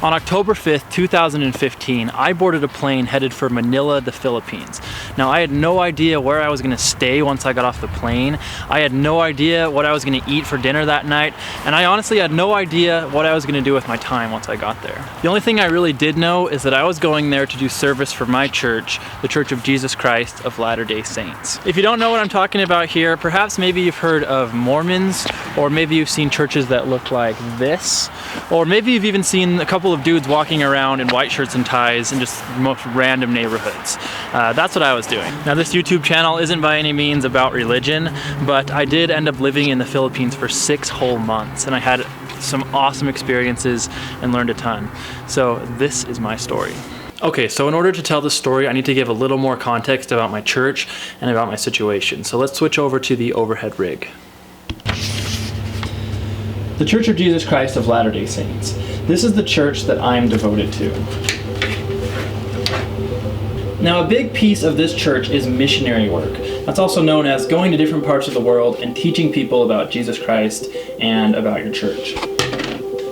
On October 5th, 2015, I boarded a plane headed for Manila, the Philippines. Now, I had no idea where I was gonna stay once I got off the plane. I had no idea what I was gonna eat for dinner that night, and I honestly had no idea what I was gonna do with my time once I got there. The only thing I really did know is that I was going there to do service for my church, the Church of Jesus Christ of Latter-day Saints. If you don't know what I'm talking about here, perhaps maybe you've heard of Mormons, or maybe you've seen churches that look like this, or maybe you've even seen a couple of dudes walking around in white shirts and ties in just most random neighborhoods. That's what I was doing. Now, this YouTube channel isn't by any means about religion, but I did end up living in the Philippines for 6 whole months, and I had some awesome experiences and learned a ton. So this is my story. Okay, so in order to tell this story, I need to give a little more context about my church and about my situation. So let's switch over to the overhead rig. The Church of Jesus Christ of Latter-day Saints. This is the church that I'm devoted to. Now, a big piece of this church is missionary work. That's also known as going to different parts of the world and teaching people about Jesus Christ and about your church.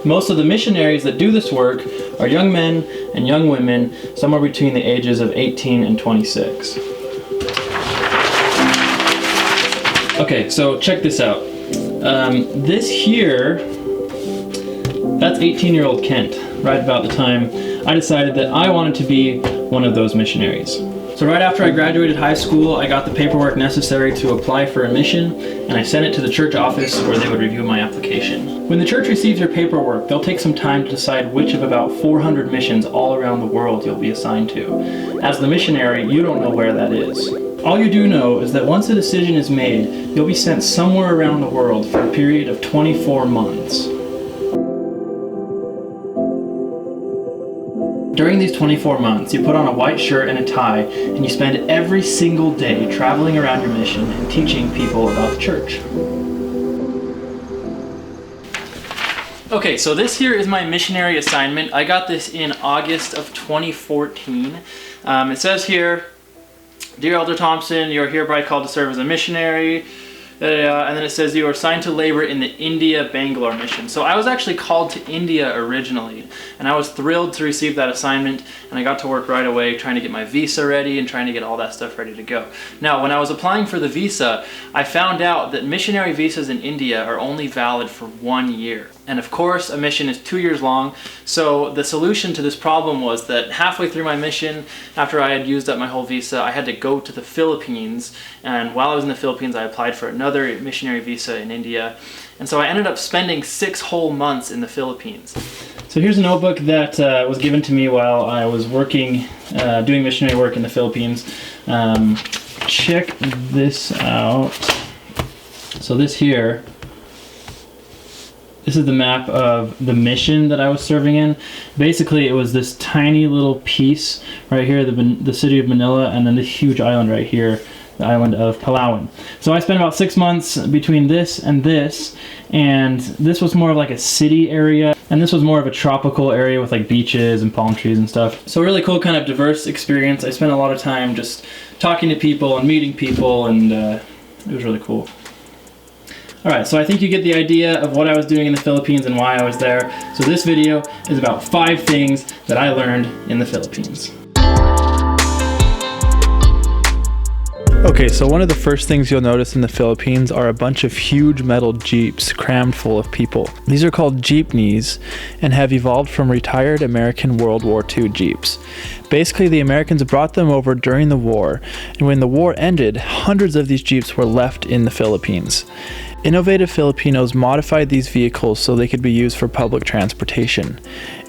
Most of the missionaries that do this work are young men and young women, somewhere between the ages of 18 and 26. Okay, so check this out. This here, that's 18-year-old Kent, right about the time I decided that I wanted to be one of those missionaries. So right after I graduated high school, I got the paperwork necessary to apply for a mission, and I sent it to the church office where they would review my application. When the church receives your paperwork, they'll take some time to decide which of about 400 missions all around the world you'll be assigned to. As the missionary, you don't know where that is. All you do know is that once a decision is made, you'll be sent somewhere around the world for a period of 24 months. During these 24 months, you put on a white shirt and a tie, and you spend every single day traveling around your mission and teaching people about the church. Okay, so this here is my missionary assignment. I got this in August of 2014. It says here, "Dear Elder Thompson, you are hereby called to serve as a missionary." And then it says you are assigned to labor in the India Bangalore mission. So I was actually called to India originally, and I was thrilled to receive that assignment, and I got to work right away trying to get my visa ready and trying to get all that stuff ready to go. Now, when I was applying for the visa, I found out that missionary visas in India are only valid for 1 year. And of course, a mission is 2 years long. So the solution to this problem was that halfway through my mission, after I had used up my whole visa, I had to go to the Philippines. And while I was in the Philippines, I applied for another missionary visa in India. And so I ended up spending 6 whole months in the Philippines. So here's a notebook that was given to me while I was working, doing missionary work in the Philippines. Check this out. So this here, this is the map of the mission that I was serving in. Basically, it was this tiny little piece right here, the city of Manila, and then this huge island right here, the island of Palawan. So I spent about 6 months between this, and this was more of like a city area, and this was more of a tropical area with like beaches and palm trees and stuff. So really cool, kind of diverse experience. I spent a lot of time just talking to people and meeting people, and it was really cool. Alright, so I think you get the idea of what I was doing in the Philippines and why I was there. So this video is about 5 things that I learned in the Philippines. Okay, so one of the first things you'll notice in the Philippines are a bunch of huge metal Jeeps crammed full of people. These are called Jeepneys and have evolved from retired American World War II Jeeps. Basically, the Americans brought them over during the war, and when the war ended, hundreds of these Jeeps were left in the Philippines. Innovative Filipinos modified these vehicles so they could be used for public transportation.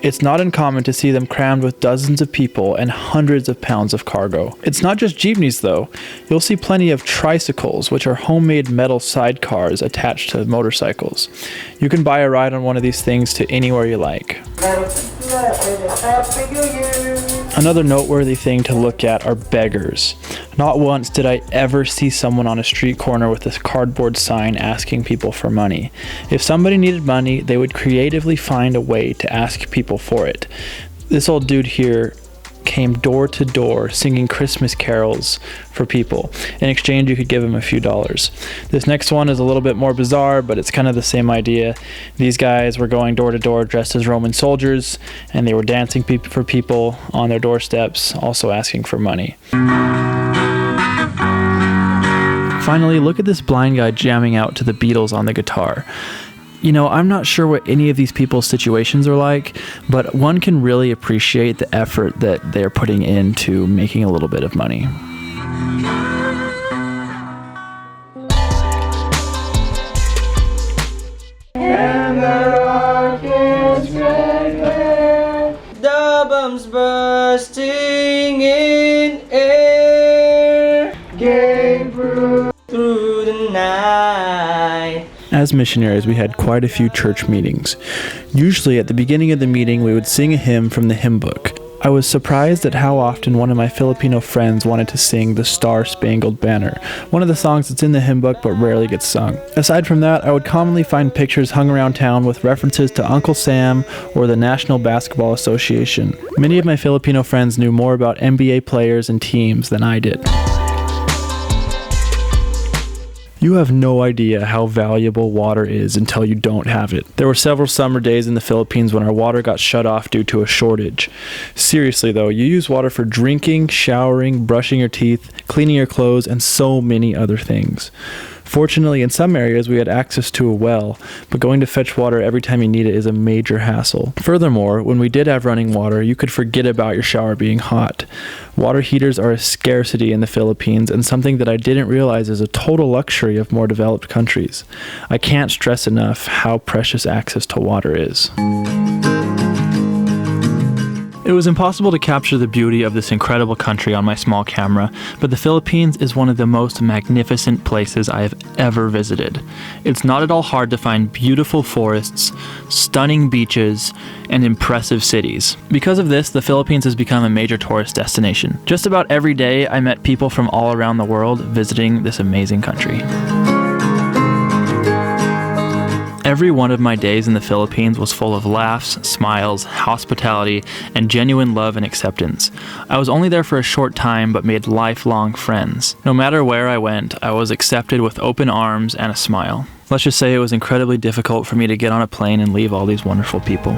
It's not uncommon to see them crammed with dozens of people and hundreds of pounds of cargo. It's not just Jeepneys though. You'll see plenty of tricycles, which are homemade metal sidecars attached to motorcycles. You can buy a ride on one of these things to anywhere you like. Another noteworthy thing to look at are beggars. Not once did I ever see someone on a street corner with a cardboard sign asking people for money. If somebody needed money, they would creatively find a way to ask people for it. This old dude here came door to door singing Christmas carols for people. In exchange, you could give them a few dollars. This next one is a little bit more bizarre, but it's kind of the same idea. These guys were going door to door dressed as Roman soldiers, and they were dancing for people on their doorsteps, also asking for money. Finally, look at this blind guy jamming out to the Beatles on the guitar. You know, I'm not sure what any of these people's situations are like, but one can really appreciate the effort that they're putting into making a little bit of money. And the rockets red, the bombs bursting in air, gave through the night. As missionaries, we had quite a few church meetings. Usually at the beginning of the meeting, we would sing a hymn from the hymn book. I was surprised at how often one of my Filipino friends wanted to sing the Star-Spangled Banner, one of the songs that's in the hymn book but rarely gets sung. Aside from that, I would commonly find pictures hung around town with references to Uncle Sam or the National Basketball Association. Many of my Filipino friends knew more about NBA players and teams than I did. You have no idea how valuable water is until you don't have it. There were several summer days in the Philippines when our water got shut off due to a shortage. Seriously though, you use water for drinking, showering, brushing your teeth, cleaning your clothes, and so many other things. Fortunately, in some areas we had access to a well, but going to fetch water every time you need it is a major hassle. Furthermore, when we did have running water, you could forget about your shower being hot. Water heaters are a scarcity in the Philippines and something that I didn't realize is a total luxury of more developed countries. I can't stress enough how precious access to water is. It was impossible to capture the beauty of this incredible country on my small camera, but the Philippines is one of the most magnificent places I have ever visited. It's not at all hard to find beautiful forests, stunning beaches, and impressive cities. Because of this, the Philippines has become a major tourist destination. Just about every day, I met people from all around the world visiting this amazing country. Every one of my days in the Philippines was full of laughs, smiles, hospitality, and genuine love and acceptance. I was only there for a short time but made lifelong friends. No matter where I went, I was accepted with open arms and a smile. Let's just say it was incredibly difficult for me to get on a plane and leave all these wonderful people.